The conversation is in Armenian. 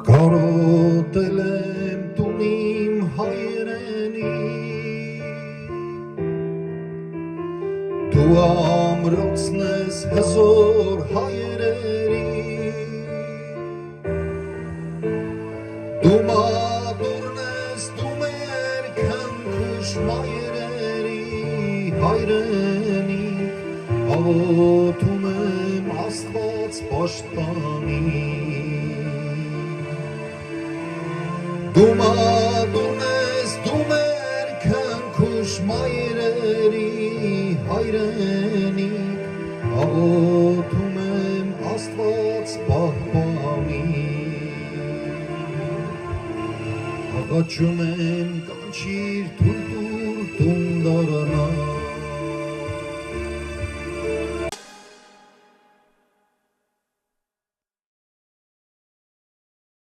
Կարոտել եմ տուն իմ հայրենի, դու ամրոցն ես հզոր հայրերի, դու մատուրն ես, դու մեր քնքուշ մայրերի, հայրենի, աղոթում եմ Աստված պաշտպանի, դու մատուրն ես, դու մեր քնքուշ մայրերի, հայրենի, աղոթում եմ Աստված պահպանի, աղաչում եմ կանչիր թույլ տուր տուն դառնա,